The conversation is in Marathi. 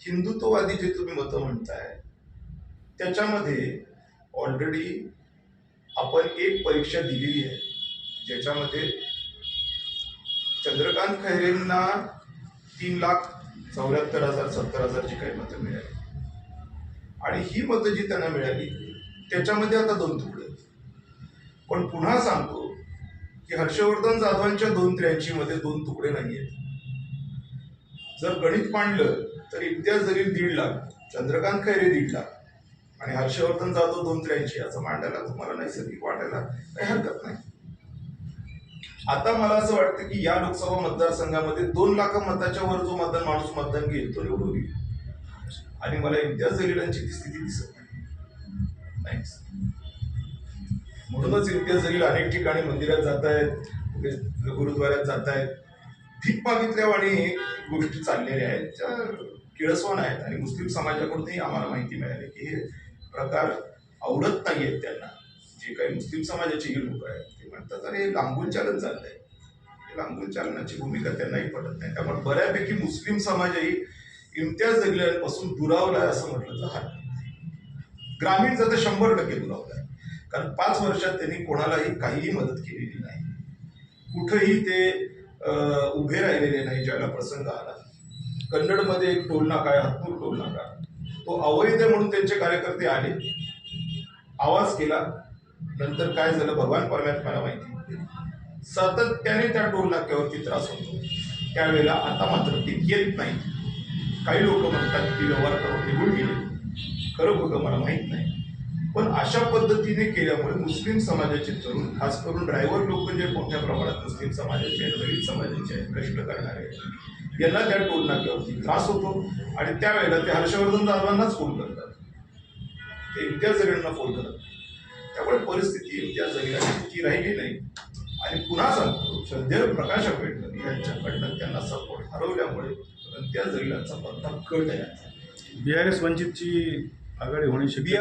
हिंदुत्ववादी जे तुम्ही मतं म्हणताय त्याच्यामध्ये ऑलरेडी आपण एक परीक्षा दिलेली आहे, ज्याच्यामध्ये चंद्रकांत खैरेंना 3,74,000 70,000 ची काही मतं मिळाली आणि ही मतं जी त्यांना मिळाली त्याच्यामध्ये आता 2 तुकडे. पण पुन्हा सांगतो की हर्षवर्धन जाधवांच्या 283 मध्ये 2 तुकडे नाहीयेत. जर गणित मांडलं तर इम्तियाज जलील 1.5 लाख, चंद्रकांत खैरे 1.5 लाख आणि हर्षवर्धन जाधव 283 असं मांडायला तुम्हाला नैसर्गिक वाटायला काही हरकत नाही. आता मला असं वाटतं की या लोकसभा मतदारसंघामध्ये 2 लाख मताच्या वर जो माणूस मतदान घेईल तो निवडून येईल आणि मला इम्तियाज जलीलांची ती स्थिती दिसत नाही. म्हणूनच इम्तियाज जलील अनेक ठिकाणी मंदिरात जात आहेत, गुरुद्वाऱ्यात जात आहेत, भीक मागितल्या आणि गोष्टी चाललेल्या आहेत त्या किळसवान आहेत. आणि मुस्लिम समाजाकडूनही आम्हाला माहिती मिळाली की हे प्रकार आवडत नाहीयेत त्यांना. जे काही मुस्लिम समाजाचे ही लोक आहेत ते म्हणतात अरे लांबून चालन चाललंय, लांबून चालण्याची भूमिका त्यांनाही पडत नाही. त्यामुळे बऱ्यापैकी मुस्लिम समाजही इम्तियाज जलीलांपासून दुरावलाय असं म्हटलं तर हरकत नाही. ग्रामीण तर 100% दुरावलाय, कारण 5 वर्षात त्यांनी कोणालाही काहीही मदत केलेली नाही. कुठेही ते उभे राहिलेले नाही. ज्याला प्रसंग आला, कन्नडमध्ये एक टोल नाका आहे, हत्तूर टोल नाका, तो अवैध म्हणून त्यांचे कार्यकर्ते आले, आवाज केला, नंतर काय झालं भगवान परमात्म्याला माहिती. सातत्याने त्या टोल नाक्यावरती त्रास होतो. त्यावेळेला आता मात्र ते येत नाही. काही लोक म्हणतात की व्यवहार करून निघून गेले, खरं खोटं मला माहित नाही. पण अशा पद्धतीने केल्यामुळे मुस्लिम समाजाचे तरुण, खास करून ड्रायव्हर लोक जे मोठ्या प्रमाणात मुस्लिम समाजाचे आहेत, दलित समाजाचे आहेत, कष्ट करणारे, यांना त्या टोल नाक्यावरती त्रास होतो आणि त्यावेळेला ते हर्षवर्धन जाधवांनाच फोन करतात, ते इम्तियाज जलीलांना फोन करतात. त्यामुळे परिस्थिती इम्तियाज जलीलांची राहिली नाही. आणि पुन्हा सांगतो, श्रद्धेय प्रकाश आंबेडकर यांच्याकडनं त्यांना सपोर्ट हरवल्यामुळे इम्तियाज जलीलांचा पत्ता कट आहे. BRS वंचितची आघाडी होणे शक्य